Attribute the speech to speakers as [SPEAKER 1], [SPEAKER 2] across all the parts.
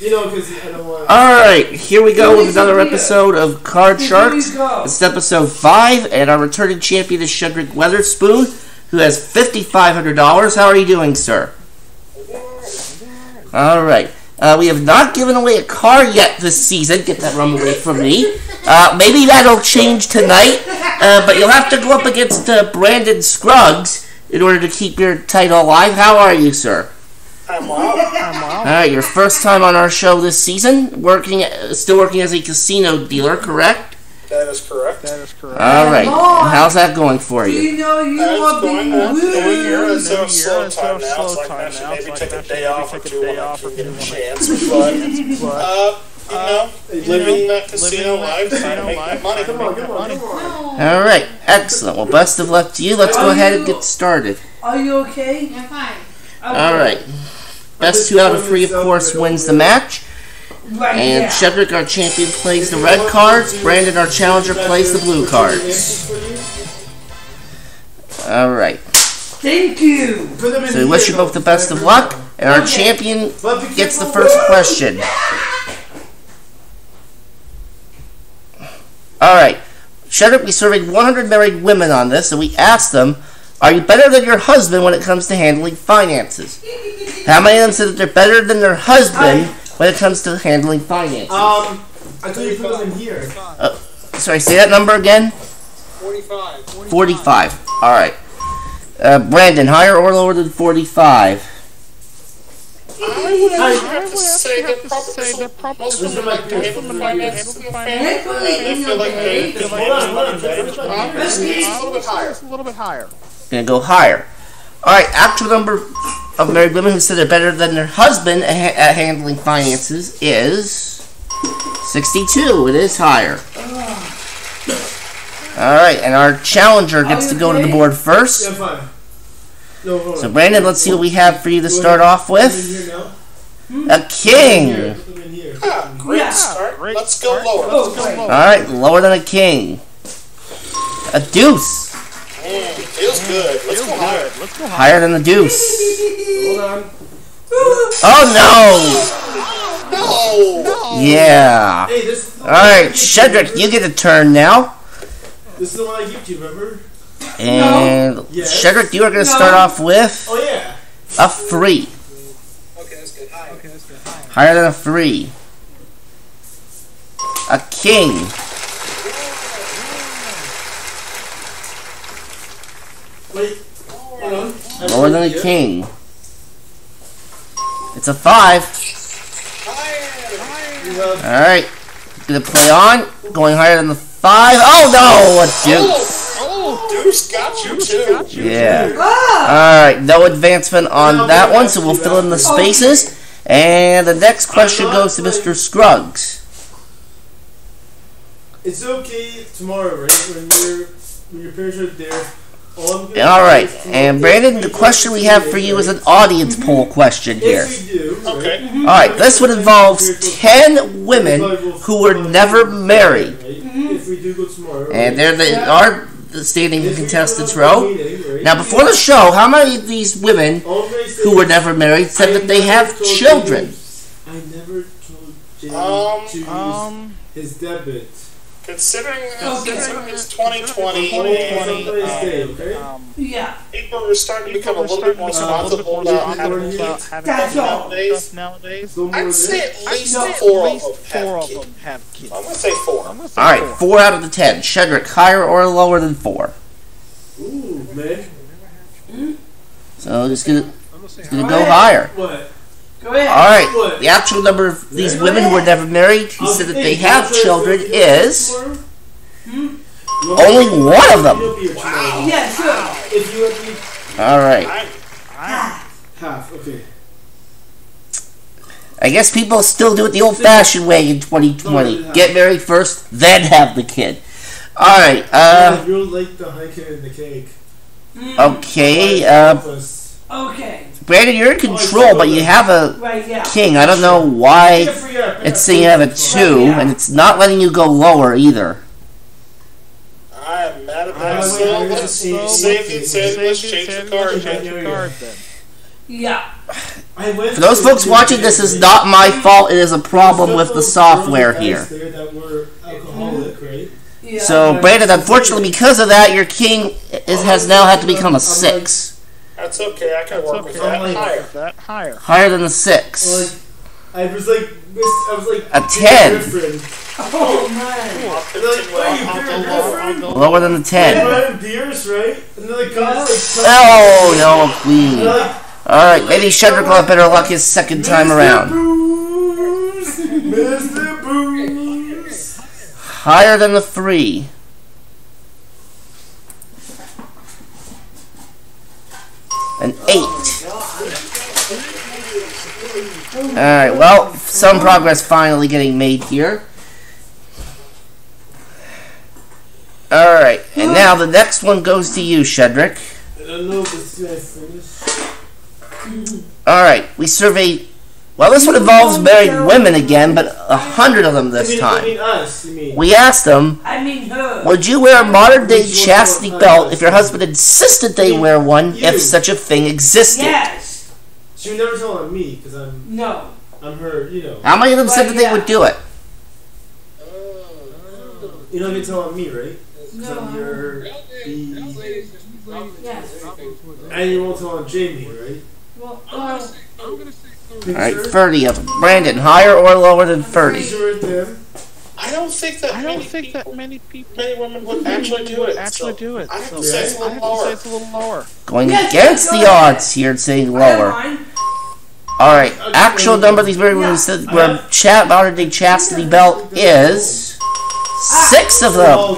[SPEAKER 1] You know, because I don't want.
[SPEAKER 2] Alright, here we go with another episode of Card Sharks. This is episode 5, and our returning champion is Shedrick Weatherspoon, who has $5,500. How are you doing, sir? Alright. We have not given away a car yet this season. Get that rum away from me. Maybe that'll change tonight, but you'll have to go up against Brandon Scruggs in order to keep your title alive. How are you, sir?
[SPEAKER 3] I'm well.
[SPEAKER 2] Alright, your first time on our show this season, still working as a casino dealer, correct?
[SPEAKER 3] That is correct.
[SPEAKER 2] Alright, how's that going for you?
[SPEAKER 1] You know you
[SPEAKER 3] That's
[SPEAKER 1] are
[SPEAKER 3] going
[SPEAKER 1] being
[SPEAKER 3] on.
[SPEAKER 1] weird.
[SPEAKER 3] It's a slow time now, so I can actually maybe take a day off or two when I can get a chance. But, you know, living that casino life, trying to make that money.
[SPEAKER 1] Come on.
[SPEAKER 2] Alright, excellent. Well, best of luck to you. Let's go ahead and get started.
[SPEAKER 1] Are you okay?
[SPEAKER 4] I'm fine.
[SPEAKER 2] Alright. Best 2 out of 3, of course, wins the match.
[SPEAKER 1] Right
[SPEAKER 2] And Shedrick, our champion, plays the red cards. Brandon, our challenger, plays the blue cards. Alright.
[SPEAKER 1] Thank you.
[SPEAKER 2] So we wish you both the best of luck. And our champion gets the first question. Alright. Shedrick, we surveyed 100 married women on this, and we asked them, are you better than your husband when it comes to handling finances? How many of them said that they're better than their husband when it comes to handling finances?
[SPEAKER 1] I thought you put them in here.
[SPEAKER 2] Sorry, say that number again?
[SPEAKER 3] 45.
[SPEAKER 2] 45. Alright. Brandon, higher or lower than 45?
[SPEAKER 3] I would have to say that probably most women like to handle the finances in the family. They feel like they can manage. Obviously, it's a little bit higher.
[SPEAKER 2] Gonna go higher. Alright, actual number of married women who said they're better than their husband at handling finances is 62. It is higher. Alright, and our challenger gets to go to the board first.
[SPEAKER 1] Yeah, fine. No,
[SPEAKER 2] So Brandon, let's see what we have for you to start off with. A king.
[SPEAKER 3] Great start. Let's go lower.
[SPEAKER 2] Alright, lower than a king. A deuce.
[SPEAKER 3] Feels good. Let's go higher.
[SPEAKER 2] Higher than the deuce.
[SPEAKER 1] Hold on.
[SPEAKER 2] Oh
[SPEAKER 3] No!
[SPEAKER 2] no! Yeah.
[SPEAKER 1] Hey, this.
[SPEAKER 2] Alright, Shedrick, you get a turn now.
[SPEAKER 1] This is the one I gave you, remember?
[SPEAKER 2] And
[SPEAKER 1] Yes.
[SPEAKER 2] Shedrick, you are going to start off with
[SPEAKER 1] Oh yeah.
[SPEAKER 2] a 3.
[SPEAKER 3] Okay, that's good. Higher.
[SPEAKER 2] Higher than a 3. A king.
[SPEAKER 1] Wait. Hold on.
[SPEAKER 2] Lower than a king. It's a 5. Alright. Gonna play on. Going higher than the 5. Oh no! A deuce.
[SPEAKER 3] Oh, Deuce got you too.
[SPEAKER 2] Yeah. Alright, no advancement on that one, so we'll fill in the spaces. And the next question goes to Mr. Scruggs.
[SPEAKER 1] It's okay tomorrow, right? When your parents are there.
[SPEAKER 2] Alright, and Brandon, the question we have for you is an audience poll question here.
[SPEAKER 1] If we do,
[SPEAKER 3] Okay.
[SPEAKER 2] Alright, this one involves 10 women who were never married.
[SPEAKER 1] If we do go tomorrow.
[SPEAKER 2] And they are standing in contestants row. Now, before the show, how many of these women who were never married said that they have children?
[SPEAKER 1] I never told Jamie to use his debit.
[SPEAKER 3] Considering it's 2020 and
[SPEAKER 1] Yeah.
[SPEAKER 3] people are starting to become a little bit more responsible about having kids nowadays, I'd say at least 4 of them have kids. I'm going to say 4.
[SPEAKER 2] Alright, 4 out of the 10. Shedrick, higher or lower than 4?
[SPEAKER 1] Ooh, man.
[SPEAKER 2] So, just gonna go higher.
[SPEAKER 1] What? Go ahead.
[SPEAKER 2] Alright, the actual number of these women who were never married who said that they have children is only 1 of them.
[SPEAKER 1] Wow. Yeah, sure. If you have
[SPEAKER 2] Alright.
[SPEAKER 1] half, okay.
[SPEAKER 2] I guess people still do it the old-fashioned way in 2020. Get married first, then have the kid. Alright,
[SPEAKER 1] You'll like the hiking and the cake.
[SPEAKER 2] okay,
[SPEAKER 1] Okay.
[SPEAKER 2] Brandon, you're in control, but you have a king. I don't know why it's saying you have a 2, and it's not letting you go lower either.
[SPEAKER 3] I am mad at myself. Let's save the let's change the card then.
[SPEAKER 1] Yeah.
[SPEAKER 2] For those folks watching, this is not my fault. It is a problem with the software here. So, Brandon, unfortunately, because of that, your king has now had to become a 6.
[SPEAKER 3] That's okay. I can work with that. Higher.
[SPEAKER 2] Higher than the 6.
[SPEAKER 1] I was like
[SPEAKER 2] a 10.
[SPEAKER 1] Oh man!
[SPEAKER 2] Lower than the 10. Oh no, queen. All right, maybe Shedrick will have better luck his second time around.
[SPEAKER 1] Mr. Booze.
[SPEAKER 2] Higher than the 3. An 8. Alright, well, some progress finally getting made here. Alright, and now the next one goes to you, Shedrick.
[SPEAKER 1] I don't know if it's going to finish.
[SPEAKER 2] Alright, we surveyed... Well, this one involves married women again, but 100 of them this time.
[SPEAKER 1] You mean us, you mean.
[SPEAKER 2] We asked them, would you wear a modern-day chastity belt if your husband insisted they wear one, if such a thing existed?
[SPEAKER 4] Yes.
[SPEAKER 1] She would never tell on me, because I'm her, you know.
[SPEAKER 2] How many of them said that they would do it?
[SPEAKER 1] You don't get to tell on me, right?
[SPEAKER 4] No.
[SPEAKER 1] I'm your
[SPEAKER 4] Yes.
[SPEAKER 1] And you won't tell on Jamie, right?
[SPEAKER 4] Well,
[SPEAKER 2] Alright, 30 of them. Brandon, higher or lower than 30?
[SPEAKER 3] I don't think that many women would actually do it. I have to say it's a little lower.
[SPEAKER 2] Going against the odds here and saying lower. Alright, actual number of these married women said where modern day chastity belt is 6 of them.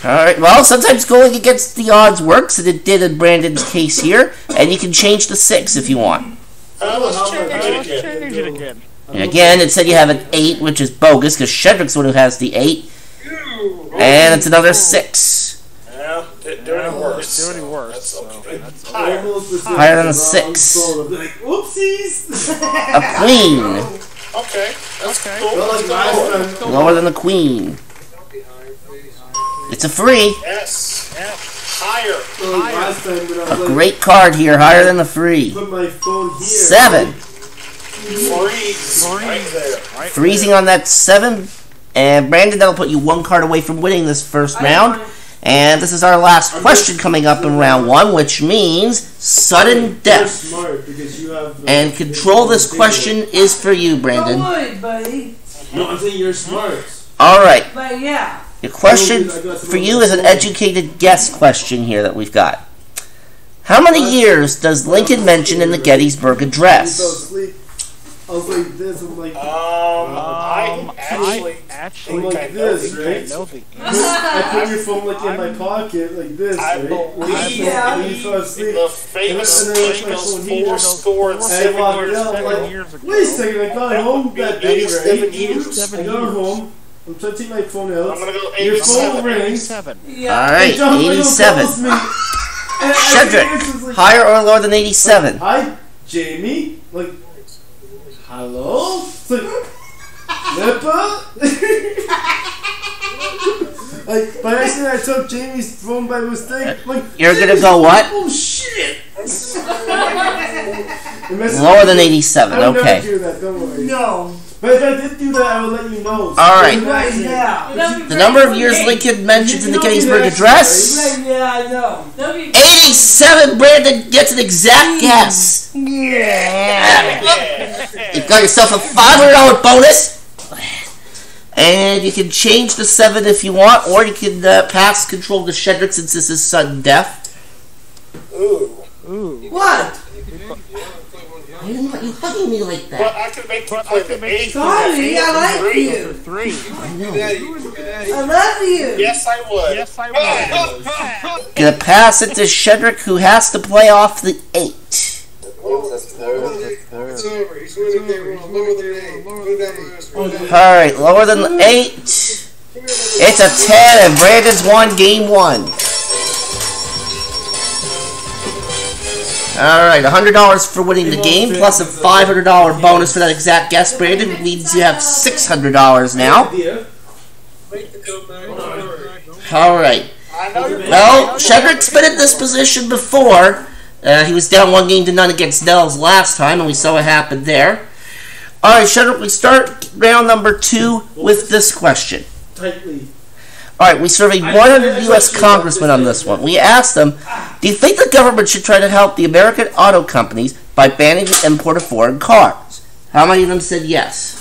[SPEAKER 2] Alright, well, sometimes going against the odds works, and it did in Brandon's case here, and you can change to 6 if you want.
[SPEAKER 3] Let's change it again.
[SPEAKER 2] And again, it said you have an 8, which is bogus, because Shedrick's the one who has the 8. And it's another 6.
[SPEAKER 3] Yeah, doing worse. That's okay. That's higher.
[SPEAKER 2] Higher than a 6.
[SPEAKER 1] Whoopsies!
[SPEAKER 2] A queen.
[SPEAKER 3] Okay, that's cool.
[SPEAKER 2] Lower than the queen. It's a 3.
[SPEAKER 3] Yes. Higher.
[SPEAKER 2] A great card here, higher than the 3.
[SPEAKER 1] Put my phone here.
[SPEAKER 2] 7.
[SPEAKER 3] Freeze. Right there.
[SPEAKER 2] Freezing on that 7. And Brandon, that'll put you 1 card away from winning this first round. And this is our last question coming up in round 1, which means sudden death. And control this question is for you, Brandon.
[SPEAKER 4] buddy.
[SPEAKER 1] No, I'm saying you're smart.
[SPEAKER 2] Alright.
[SPEAKER 4] But yeah.
[SPEAKER 2] Your question for you is an educated guess question here that we've got. How many years does Lincoln mention in the Gettysburg Address?
[SPEAKER 1] I was like this, I'm like...
[SPEAKER 3] I actually
[SPEAKER 1] like this, right? I put your phone like in my pocket, like this, right?
[SPEAKER 3] I believe the famous speech goes 4
[SPEAKER 1] years ago. Wait a second, I got home that day, right? I got home. I'm trying to take my phone out.
[SPEAKER 3] I'm gonna go 87.
[SPEAKER 1] Your phone rings.
[SPEAKER 2] Alright, 87. Shedrick, higher or lower than 87?
[SPEAKER 1] Hi, Jamie. Like, hello? It's like, Nippa? Like, by accident I took Jamie's phone by mistake. Like,
[SPEAKER 2] you're gonna go what?
[SPEAKER 1] Oh shit!
[SPEAKER 2] Lower than 87,
[SPEAKER 1] I would
[SPEAKER 2] okay.
[SPEAKER 1] never do that, don't worry.
[SPEAKER 4] No.
[SPEAKER 1] But if I did do that, I would let you know.
[SPEAKER 2] Alright.
[SPEAKER 4] Right now.
[SPEAKER 2] The number of years Lincoln mentions in the Gettysburg Address?
[SPEAKER 4] Right now, I know.
[SPEAKER 2] 87! Brandon gets an exact guess.
[SPEAKER 4] Yeah.
[SPEAKER 2] You've got yourself a $500 bonus. And you can change the 7 if you want, or you can pass control to Shedrick since this is sudden death.
[SPEAKER 3] Ooh.
[SPEAKER 4] What?
[SPEAKER 2] I didn't want you hugging me like that.
[SPEAKER 3] But I could make you play the 8.
[SPEAKER 4] Sorry, I like you.
[SPEAKER 3] 3.
[SPEAKER 2] I know.
[SPEAKER 4] I love you.
[SPEAKER 3] Yes, I would.
[SPEAKER 2] Gonna pass it to Shedrick, who has to play off the 8.
[SPEAKER 3] It's over. He's winning the game. Lower than 8.
[SPEAKER 2] Alright, lower than the 8. It's a 10, and Brandon's won game 1. Alright, $100 for winning the game, plus a $500 bonus for that exact guess, Brandon. Means you have $600 now. Alright. Well, Shedrick's been in this position before, He was down 1-0 against Nels last time, and we saw what happened there. Alright, Shedrick, we start round number 2 with this question.
[SPEAKER 1] Tightly.
[SPEAKER 2] Alright, we surveyed 100 U.S. congressmen on this one. We asked them, do you think the government should try to help the American auto companies by banning the import of foreign cars? How many of them said yes?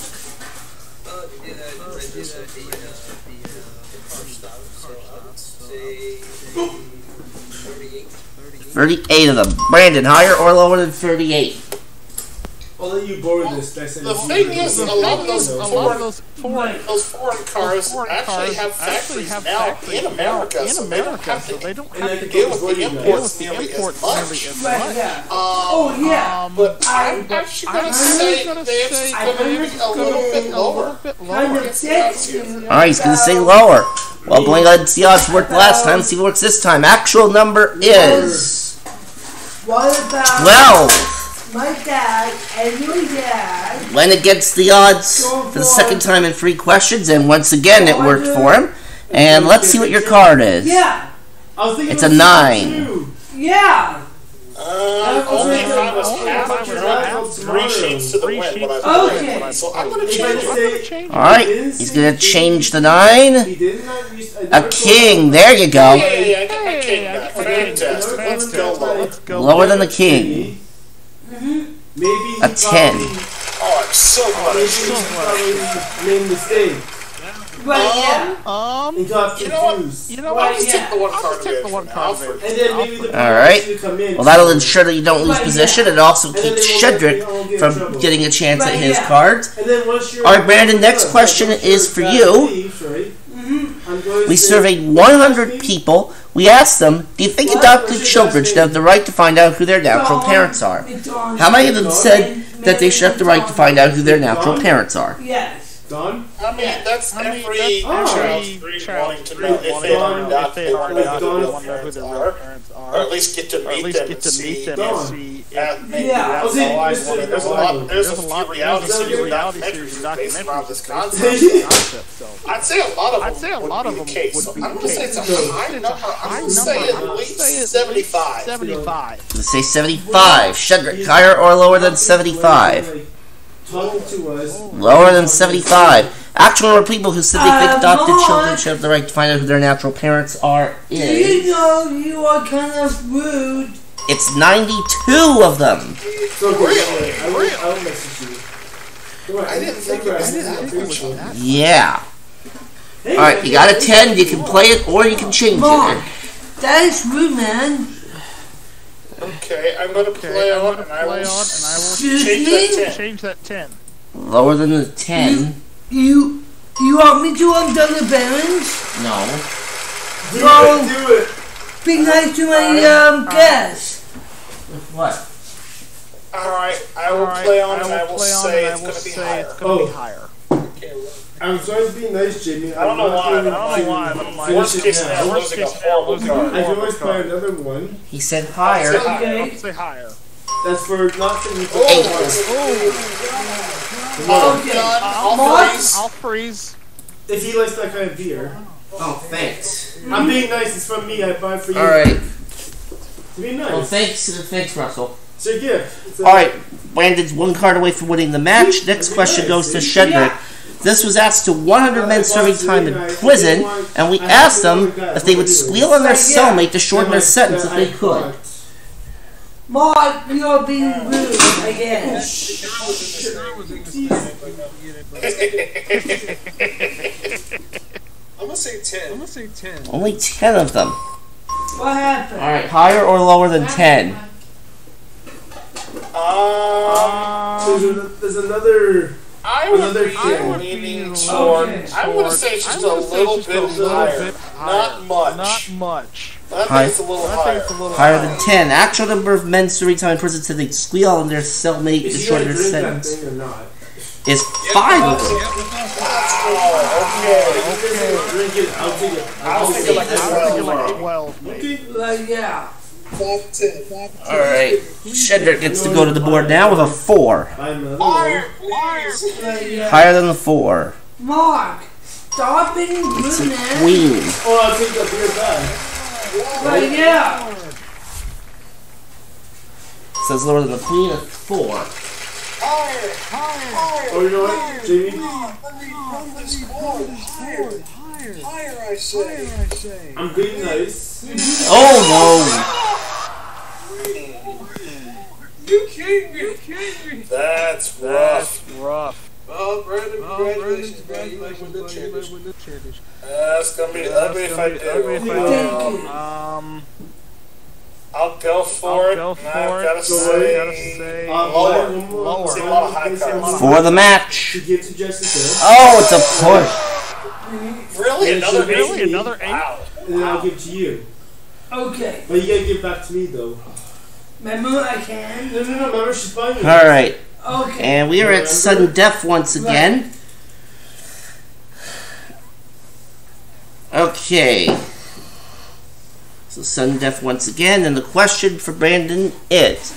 [SPEAKER 2] 38 of them. Brandon, higher or lower than 38?
[SPEAKER 1] I'll let you borrow this.
[SPEAKER 3] The thing is, a lot of those foreign cars actually have factories now in America, so they don't have to deal with the imports nearly as much.
[SPEAKER 4] Oh, yeah.
[SPEAKER 3] But I'm actually going to say it's going to be a little bit lower.
[SPEAKER 2] Alright, he's going to say lower. Well, Blaine, let's see how it's worked last time. See what works this time. Actual number is...
[SPEAKER 4] What about
[SPEAKER 2] 12.
[SPEAKER 4] my dad and your dad?
[SPEAKER 2] Went against the odds for the second time in 3 questions, and once again it worked for him. And let's see what your card is.
[SPEAKER 4] Yeah.
[SPEAKER 2] It's a 9.
[SPEAKER 4] Yeah.
[SPEAKER 3] Only if I was half drunk, 3 sheets to the wind.
[SPEAKER 4] Okay.
[SPEAKER 3] So I'm going to change it.
[SPEAKER 2] Alright, he's going to change the 9. A king, there you go.
[SPEAKER 3] Yeah, I got my king back. Fantastic. Let's go lower.
[SPEAKER 2] Lower than the king.
[SPEAKER 1] Maybe
[SPEAKER 2] A 10.
[SPEAKER 3] Oh, I'm so glad.
[SPEAKER 1] Made a mistake.
[SPEAKER 4] Right, yeah.
[SPEAKER 1] And got confused.
[SPEAKER 3] You know what? I'll just take the one card.
[SPEAKER 1] And then maybe the
[SPEAKER 2] Alright.
[SPEAKER 1] come in.
[SPEAKER 2] Well, that'll ensure that you don't lose position. It also keeps Shedrick from getting a chance at his cards.
[SPEAKER 1] And then once you're
[SPEAKER 2] Alright, Brandon, next question is for you. We surveyed 100 people. We asked them, do you think adopted children should have the right to find out who their natural parents are? How many of them said that they should have the right to find out who their natural parents are?
[SPEAKER 4] Yes.
[SPEAKER 1] Done?
[SPEAKER 3] I mean, that's every child's dream wanting to know if they are adopted, they want to know who their parents are. Or at least get to meet them and see. Maybe that's all I wanted. There's a lot of reality series based around this concept. I'd say a lot of them would be the case. So I'm going to say it's a high number. I'm going to say at least 75.
[SPEAKER 2] Let's say 75. Shedrick, higher or lower than 75?
[SPEAKER 1] Talking to us.
[SPEAKER 2] Lower than 75. Actual number of people who said they think adopted children should have the right to find out who their natural parents are is...
[SPEAKER 4] You know you are kind of rude.
[SPEAKER 2] It's 92 of them.
[SPEAKER 1] So really? I will message you.
[SPEAKER 3] I didn't think it was that.
[SPEAKER 2] Yeah. Alright, you got a 10. You can play it or you can change it.
[SPEAKER 4] That is rude, man.
[SPEAKER 3] Okay, I'm going to play on and I will change that 10.
[SPEAKER 2] Lower than the 10.
[SPEAKER 4] You want me to undo the barons?
[SPEAKER 2] No.
[SPEAKER 1] Do it.
[SPEAKER 4] Be nice to my guests.
[SPEAKER 2] What?
[SPEAKER 3] Alright, I will play on and I will say it's going to be higher.
[SPEAKER 1] I'm trying to be nice, Jamie.
[SPEAKER 3] I don't know why. Worst case scenario, losing a horrible card.
[SPEAKER 1] I can always play another one.
[SPEAKER 2] He said higher.
[SPEAKER 3] I'll say higher.
[SPEAKER 1] That's for not to be
[SPEAKER 3] I'll freeze.
[SPEAKER 1] If he likes that kind of beer.
[SPEAKER 2] Oh, thanks.
[SPEAKER 1] I'm being nice. It's from me. I buy it for you.
[SPEAKER 2] Alright.
[SPEAKER 1] To be nice.
[SPEAKER 2] Well, thanks, Russell.
[SPEAKER 1] It's a gift.
[SPEAKER 2] Alright, Brandon's 1 card away from winning the match. Next question goes to Shedrick. This was asked to 100 men serving time in prison, and we asked them if they would squeal on their cellmate to shorten their sentence if they could.
[SPEAKER 4] Mark, you're being rude again.
[SPEAKER 3] I'm going to say 10.
[SPEAKER 2] Only 10 of them.
[SPEAKER 4] What happened?
[SPEAKER 2] Alright, higher or lower than 10?
[SPEAKER 1] There's another...
[SPEAKER 3] I would be leaning toward... I'm going to say it's just a little bit higher. Not much. I think it's a little higher.
[SPEAKER 2] Higher than 10. Actual number of men serving time in prison said they'd squeal on their cellmate to shorten their sentence is 5 of them.
[SPEAKER 3] I'll think like 12.
[SPEAKER 4] Yeah.
[SPEAKER 2] Alright, Shedrick gets to go to the board now with a 4. Higher than the 4.
[SPEAKER 4] Mark, stop being rude,
[SPEAKER 2] It's a
[SPEAKER 4] man.
[SPEAKER 2] queen.
[SPEAKER 1] Oh, I'll take that beer back.
[SPEAKER 4] Right, yeah.
[SPEAKER 2] So it's lower than the queen of 4.
[SPEAKER 3] Higher!
[SPEAKER 1] Oh, you know what, Jamie?
[SPEAKER 3] Run this board! Higher, I say!
[SPEAKER 1] I'm being nice.
[SPEAKER 2] Oh
[SPEAKER 3] You kidding me? That's rough. Oh, Brandon, congratulations, man. You win the championship. That's gonna be ugly if I do. I'll go for it. I've gotta say lower. See a lot of high cards.
[SPEAKER 2] no! For the match.
[SPEAKER 1] To give to Jessica.
[SPEAKER 2] Oh, it's a push.
[SPEAKER 3] Really?
[SPEAKER 1] Really?
[SPEAKER 3] Another 8? Wow.
[SPEAKER 1] And then I'll give it to you.
[SPEAKER 4] Okay.
[SPEAKER 1] But you gotta give it back to me, though.
[SPEAKER 4] Remember, I can.
[SPEAKER 1] No, remember, she's buying it.
[SPEAKER 2] Alright.
[SPEAKER 4] Okay.
[SPEAKER 2] And we are at sudden death once again. Okay. So sudden death once again, and the question for Brandon is,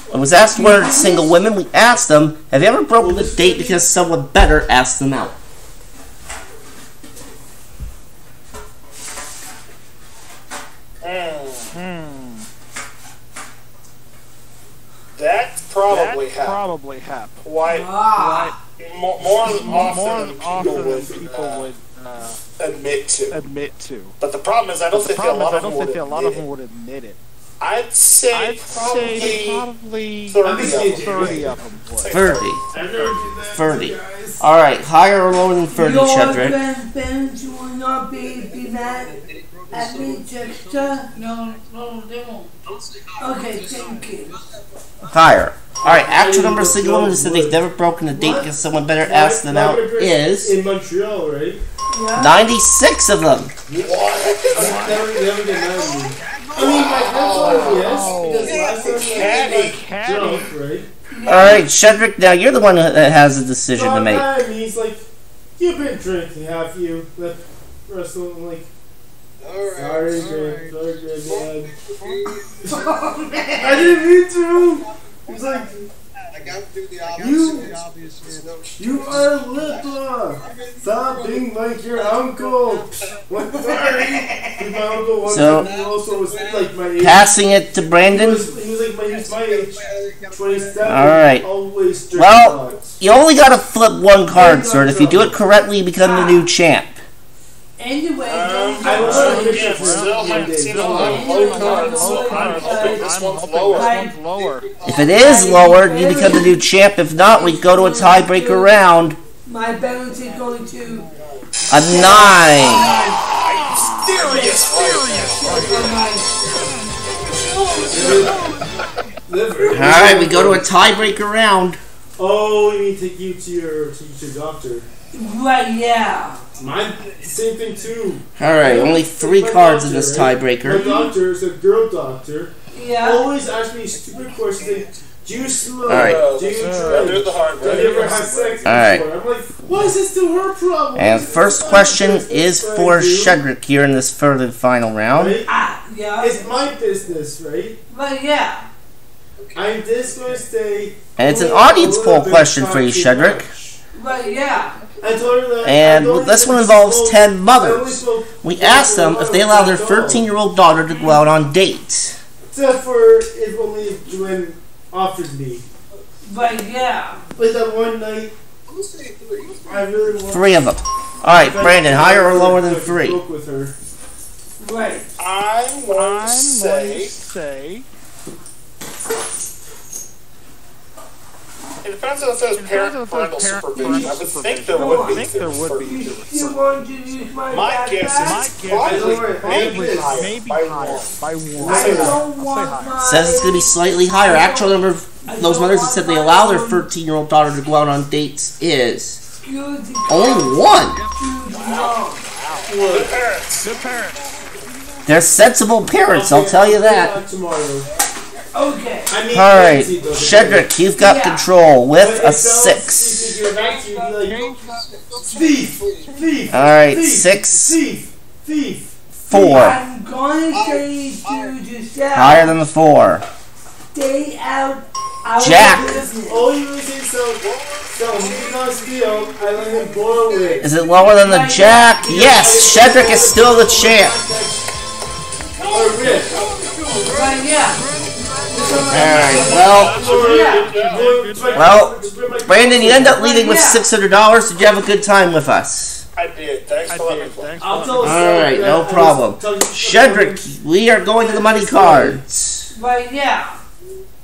[SPEAKER 2] when was asked whether it's single women, we asked them, have you ever broken a date because someone better asked them out?
[SPEAKER 3] That probably happened. Why? More often than people would admit to. But the problem is, I don't think a lot of them would admit it. I'd say probably 30 of them would.
[SPEAKER 2] 30. Alright, higher or lower than 30, Shedrick?
[SPEAKER 4] Grandparents will not be that at me, Jessica? No, they won't. Okay, thank you.
[SPEAKER 2] Higher. Alright, actual number of single women who said they've never broken a date because someone better asked them out is
[SPEAKER 1] in Montreal, right?
[SPEAKER 4] Yeah.
[SPEAKER 2] 96 of them.
[SPEAKER 1] They never get mad at me. I mean, my grandfather, yes, because last time he was drunk, right?
[SPEAKER 2] Alright, Shedrick, now you're the one that has a decision to make.
[SPEAKER 1] And he's like, you've been drinking, have you? That wrestling, I'm like, sorry, Granddad. I didn't mean to. He's like,
[SPEAKER 3] I got to do the opposite.
[SPEAKER 1] you are little. Stop being like your uncle. What? Sorry. My uncle was also was like my age.
[SPEAKER 2] Passing it to Brandon.
[SPEAKER 1] He was my age. 27.
[SPEAKER 2] Alright.
[SPEAKER 1] Always
[SPEAKER 2] well, you only gotta flip one card, sir. If you do it correctly, you become the new champ.
[SPEAKER 4] Anyway,
[SPEAKER 1] I was
[SPEAKER 3] still haven't seen a lot of low cards, so I'm hoping this one's lower.
[SPEAKER 2] If it is lower, you become the new champ. If not, we go to a tiebreaker round.
[SPEAKER 4] my balance is going to
[SPEAKER 2] a 9. Alright, we go to a tiebreaker round.
[SPEAKER 1] Oh, we need to take you to your doctor.
[SPEAKER 4] Right, yeah.
[SPEAKER 1] Mine, same thing too.
[SPEAKER 2] Alright, only 3 cards in this tiebreaker.
[SPEAKER 1] My doctor is a girl doctor.
[SPEAKER 4] Yeah.
[SPEAKER 1] Always ask me stupid questions. Do you smoke?
[SPEAKER 2] Alright.
[SPEAKER 1] Do you drink? Do you ever have sex before?
[SPEAKER 2] Alright.
[SPEAKER 1] I'm like, why is this still her problem?
[SPEAKER 2] And first question is for Shedrick here in this third and final round.
[SPEAKER 1] Right?
[SPEAKER 4] Yeah.
[SPEAKER 1] It's my business, right?
[SPEAKER 4] But yeah.
[SPEAKER 1] I'm just going to say...
[SPEAKER 2] And it's an audience poll question for you, Shedrick.
[SPEAKER 4] But yeah.
[SPEAKER 1] I told her that
[SPEAKER 2] And this one involves 10 mothers. We asked them if they allow their 13-year-old daughter to go out on dates.
[SPEAKER 1] Except for if only if Joanne offers me.
[SPEAKER 4] But yeah.
[SPEAKER 1] But that one night, I really want
[SPEAKER 2] 3 of them. Alright, Brandon, higher or lower than 3?
[SPEAKER 1] with her.
[SPEAKER 4] Right.
[SPEAKER 3] I'm going to say... It depends on if there's parental supervision. I would think there would be.
[SPEAKER 4] You want to use
[SPEAKER 3] my guess is probably higher. By one.
[SPEAKER 4] I don't want my...
[SPEAKER 2] Says it's going to be slightly higher. Actual number of those mothers that said they allow their 13-year-old daughter to go out on dates is only 1.
[SPEAKER 3] Good parents. Good parents.
[SPEAKER 2] They're sensible parents, I'll tell you that.
[SPEAKER 4] Okay.
[SPEAKER 2] Alright, Shedrick, you've got control with a 6. Alright, 6. 4.
[SPEAKER 4] I'm going to say to yourself,
[SPEAKER 2] Higher than the 4.
[SPEAKER 4] stay out
[SPEAKER 2] Jack.
[SPEAKER 4] of business.
[SPEAKER 1] Oh, you really think so he's not steal, I let him blow it.
[SPEAKER 2] Is it lower than the Jack? Yes, Shedrick is still the champ.
[SPEAKER 1] Or Rick.
[SPEAKER 4] But yeah.
[SPEAKER 2] Well, Brandon, you end up leaving with $600. Did you have a good time with us?
[SPEAKER 3] I did. Thanks for letting me play.
[SPEAKER 2] Alright, no problem. Shedrick, we are going to the money cards.
[SPEAKER 4] But yeah.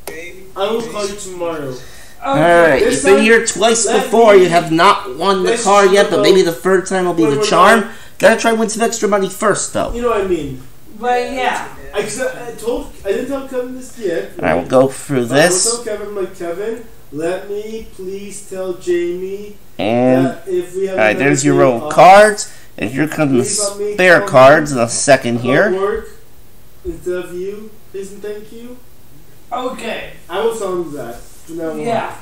[SPEAKER 1] I will call you tomorrow.
[SPEAKER 2] Alright, you've been here twice before. You have not won the car yet, but maybe the third time will be the charm. Gotta try to win some extra money first, though.
[SPEAKER 1] You know what I mean.
[SPEAKER 4] But yeah.
[SPEAKER 1] I didn't tell Kevin this yet.
[SPEAKER 2] Alright, we'll go through this.
[SPEAKER 1] I will tell Kevin, like, Kevin, let me please tell Jamie
[SPEAKER 2] and
[SPEAKER 1] that if we have
[SPEAKER 2] alright, there's your row of cards. And here come the spare cards in a second here.
[SPEAKER 1] Work instead of you, please and thank you.
[SPEAKER 4] Okay.
[SPEAKER 1] I will tell him that from now on.
[SPEAKER 4] Yeah.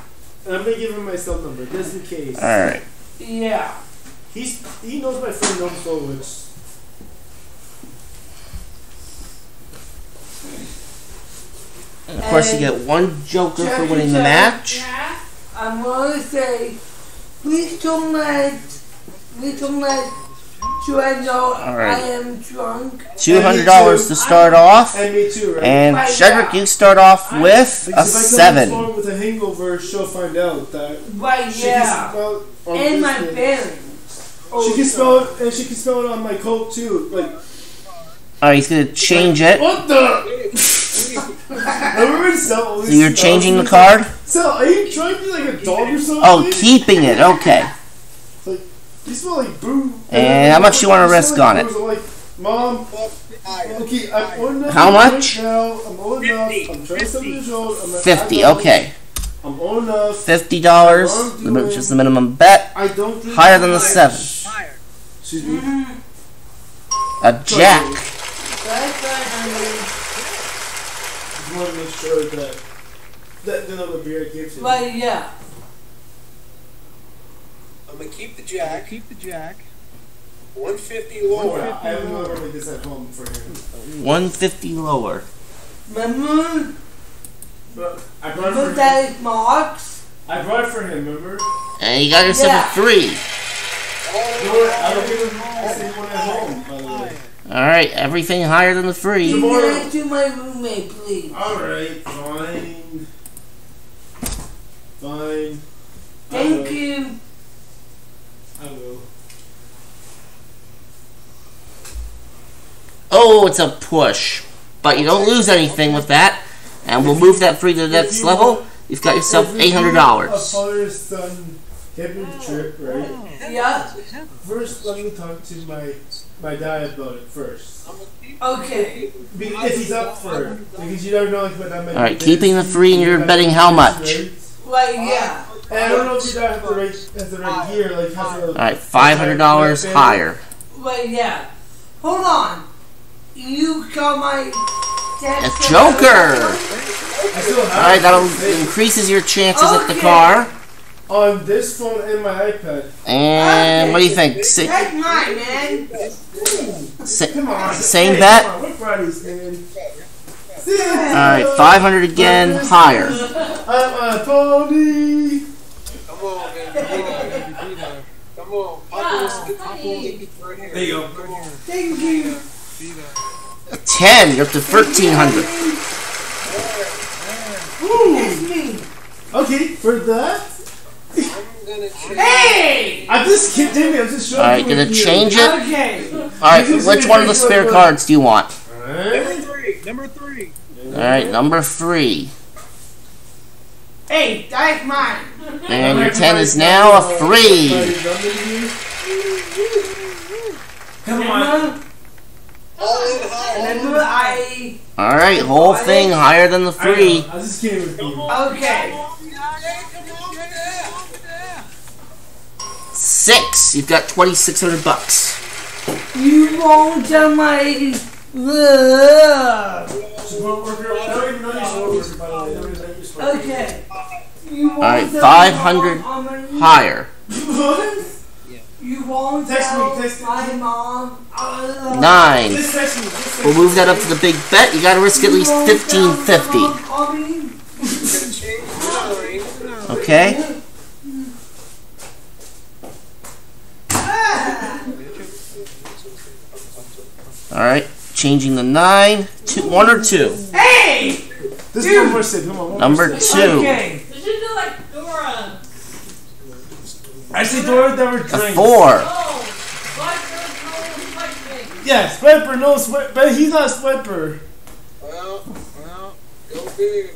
[SPEAKER 1] And I'm gonna give him my cell number just in case.
[SPEAKER 2] Alright.
[SPEAKER 4] Yeah.
[SPEAKER 1] He knows my friend knows so much.
[SPEAKER 2] And of course, you get one joker for winning the match.
[SPEAKER 4] I'm gonna say, please don't let Joanne know I am drunk.
[SPEAKER 2] $200 to start off.
[SPEAKER 1] And me too, right?
[SPEAKER 2] And Shedrick, you start off with a 7.
[SPEAKER 1] With a hangover, she'll find out that.
[SPEAKER 4] Right, yeah. And my parents.
[SPEAKER 1] She can spell it, and she can spell it on my coat too. Like.
[SPEAKER 2] Alright, he's gonna change it.
[SPEAKER 1] What the?
[SPEAKER 2] So you're changing the card?
[SPEAKER 1] So, are you trying to be like a dog or something?
[SPEAKER 2] Oh, keeping it. Okay.
[SPEAKER 1] Like, you smell like boo.
[SPEAKER 2] And how much you want to risk on it?
[SPEAKER 1] Like, Mom, okay, I'm old enough.
[SPEAKER 2] How much?
[SPEAKER 1] Now. I'm old enough. I'm 27 years old.
[SPEAKER 2] 50. Okay.
[SPEAKER 1] I'm old enough.
[SPEAKER 2] $50. Which is the minimum bet.
[SPEAKER 1] I don't drink
[SPEAKER 2] higher than the 7.
[SPEAKER 1] Excuse me.
[SPEAKER 2] A jack.
[SPEAKER 1] I want to make sure that the other beer I gave to you.
[SPEAKER 4] Right, yeah.
[SPEAKER 3] I'm gonna keep the jack. 150 lower.
[SPEAKER 1] I haven't ever made this at home for him.
[SPEAKER 2] 150 lower.
[SPEAKER 4] Remember?
[SPEAKER 1] I brought it for him.
[SPEAKER 4] That Marks?
[SPEAKER 1] I brought it for him, remember?
[SPEAKER 2] And you got yourself a 3.
[SPEAKER 1] I don't give him the same one at home, by the way.
[SPEAKER 2] Alright, everything higher than the 3.
[SPEAKER 4] Give it to my roommate, please.
[SPEAKER 1] Alright, fine. Fine.
[SPEAKER 4] Thank you.
[SPEAKER 1] I will.
[SPEAKER 2] Oh, it's a push. But you don't lose anything with that. And we'll move that 3 to the next level. You've got yourself $800.
[SPEAKER 1] A father-son camping trip, right?
[SPEAKER 4] Yeah.
[SPEAKER 1] First, let me talk to my dad about it first.
[SPEAKER 4] Okay.
[SPEAKER 1] If he's up for it. Because you never know if my dad might.
[SPEAKER 2] Alright, keeping the 3 and you're betting how much?
[SPEAKER 4] Right, yeah.
[SPEAKER 1] And I don't know if your dad has the right year, like has a.
[SPEAKER 2] Alright, $500 higher.
[SPEAKER 4] Right, yeah. Hold on. You got my
[SPEAKER 2] A joker! Alright, that increases your chances at the car.
[SPEAKER 1] On this phone and my iPad.
[SPEAKER 2] And what do you think?
[SPEAKER 4] That's mine, man.
[SPEAKER 1] Come on.
[SPEAKER 2] Same bet? Alright, 500 again, higher.
[SPEAKER 1] I'm a pony.
[SPEAKER 3] Come on, man. Come on. There you go.
[SPEAKER 4] Thank you.
[SPEAKER 2] 10, you're up to 1,300.
[SPEAKER 4] It's me.
[SPEAKER 1] Okay, for that.
[SPEAKER 4] Hey!
[SPEAKER 1] I'm just kidding. I'm just showing you.
[SPEAKER 2] Alright, gonna change it?
[SPEAKER 4] Okay.
[SPEAKER 2] Alright, which one of the spare cards do you want?
[SPEAKER 3] Number 3.
[SPEAKER 2] Alright, number 3.
[SPEAKER 4] Hey, that's mine.
[SPEAKER 2] And your 10 is now a 3.
[SPEAKER 1] Come on.
[SPEAKER 4] Remember I...
[SPEAKER 2] Alright, whole thing higher than the 3.
[SPEAKER 1] I just kidding with you.
[SPEAKER 4] Okay.
[SPEAKER 2] 6. You've got $2,600.
[SPEAKER 4] You won't tell my... Okay.
[SPEAKER 2] Alright, 500 higher.
[SPEAKER 4] You won't
[SPEAKER 1] Text me.
[SPEAKER 4] my mom.
[SPEAKER 2] 9. We'll move that up to the big bet. You gotta risk at least $1,550. Okay?
[SPEAKER 4] Ah.
[SPEAKER 2] Alright, changing the 9. 1 or 2?
[SPEAKER 4] Hey!
[SPEAKER 1] This is one more sip. Come on. One
[SPEAKER 2] Number
[SPEAKER 1] more
[SPEAKER 2] 2.
[SPEAKER 1] sip.
[SPEAKER 4] Okay.
[SPEAKER 5] You should do like Dora.
[SPEAKER 1] I see Dora never
[SPEAKER 2] A
[SPEAKER 1] drinks.
[SPEAKER 2] 4.
[SPEAKER 5] Oh, Viper, no fighting.
[SPEAKER 1] Yes, Swiper, no Swiper, but he's not a Swiper.
[SPEAKER 3] Well, go big.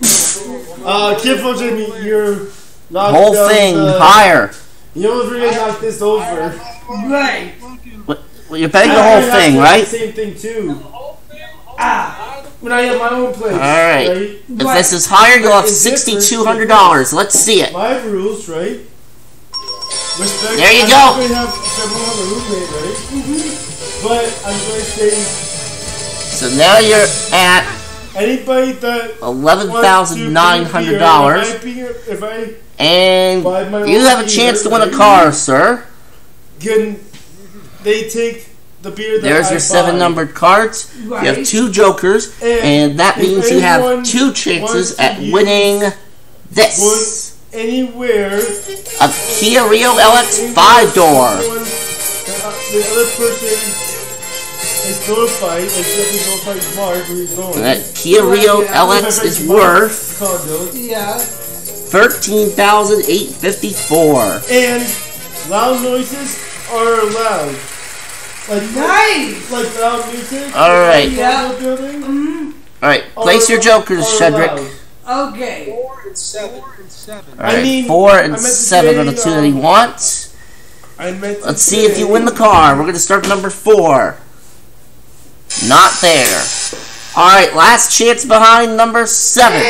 [SPEAKER 1] Careful, Jimmy, you're knocked
[SPEAKER 2] Whole
[SPEAKER 1] down
[SPEAKER 2] thing
[SPEAKER 1] the-
[SPEAKER 2] higher.
[SPEAKER 1] You almost really knocked this over.
[SPEAKER 4] Right.
[SPEAKER 2] Well, you're betting the whole thing,
[SPEAKER 1] The
[SPEAKER 2] right?
[SPEAKER 1] same thing too.
[SPEAKER 4] Ah.
[SPEAKER 1] When I have my own place.
[SPEAKER 2] Alright.
[SPEAKER 1] Right?
[SPEAKER 2] If this is higher, you'll have $6,200. Let's see it.
[SPEAKER 1] My rules, right? Respect.
[SPEAKER 2] There you
[SPEAKER 1] I'm
[SPEAKER 2] go.
[SPEAKER 1] not gonna have everyone have a roommate, right? But I'm going to say
[SPEAKER 2] So now you're at
[SPEAKER 1] anybody that
[SPEAKER 2] $11,900.
[SPEAKER 1] if I
[SPEAKER 2] And you have a chance to win a car, sir.
[SPEAKER 1] can, they take the beer that
[SPEAKER 2] There's
[SPEAKER 1] I
[SPEAKER 2] your 7
[SPEAKER 1] buy.
[SPEAKER 2] numbered cards. You have
[SPEAKER 4] Right.
[SPEAKER 2] 2 jokers, and that
[SPEAKER 1] if
[SPEAKER 2] means you have
[SPEAKER 1] anyone
[SPEAKER 2] 2 chances
[SPEAKER 1] wants to
[SPEAKER 2] at
[SPEAKER 1] use
[SPEAKER 2] winning this.
[SPEAKER 1] Anywhere.
[SPEAKER 2] A Kia Rio LX 5-door.
[SPEAKER 1] The other person is notified, like definitely notified Mark where he's going.
[SPEAKER 2] That Kia Rio LX is worth
[SPEAKER 1] Condo.
[SPEAKER 4] Yeah.
[SPEAKER 2] $13,854.
[SPEAKER 1] And loud noises are allowed. Like
[SPEAKER 4] Nice.
[SPEAKER 1] like loud music.
[SPEAKER 2] Alright.
[SPEAKER 4] Yeah.
[SPEAKER 1] Building
[SPEAKER 2] Alright, place your jokers,
[SPEAKER 1] are
[SPEAKER 2] Shedrick.
[SPEAKER 1] allowed.
[SPEAKER 4] Okay.
[SPEAKER 3] 4 and 7.
[SPEAKER 2] Alright,
[SPEAKER 1] mean,
[SPEAKER 2] 4
[SPEAKER 1] I
[SPEAKER 2] and
[SPEAKER 1] meant to
[SPEAKER 2] 7 are the
[SPEAKER 1] say,
[SPEAKER 2] 2 that he wants.
[SPEAKER 1] I meant to
[SPEAKER 2] Let's see if
[SPEAKER 1] say-
[SPEAKER 2] you win the car. We're going to start number 4. Not there. Alright, last chance behind number 7.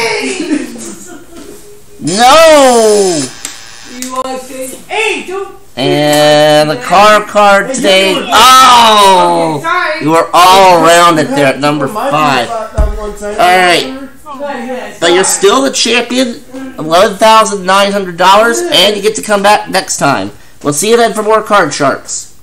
[SPEAKER 2] No!
[SPEAKER 4] You want to say, hey, don't.
[SPEAKER 2] And the car card today. Oh!
[SPEAKER 4] Okay, sorry.
[SPEAKER 2] You were all around it
[SPEAKER 1] You
[SPEAKER 2] there
[SPEAKER 1] had
[SPEAKER 2] at number
[SPEAKER 1] to remind me
[SPEAKER 2] 5.
[SPEAKER 1] about that one time.
[SPEAKER 2] Alright. But you're still the champion. $11,900, and you get to come back next time. We'll see you then for more Card Sharks.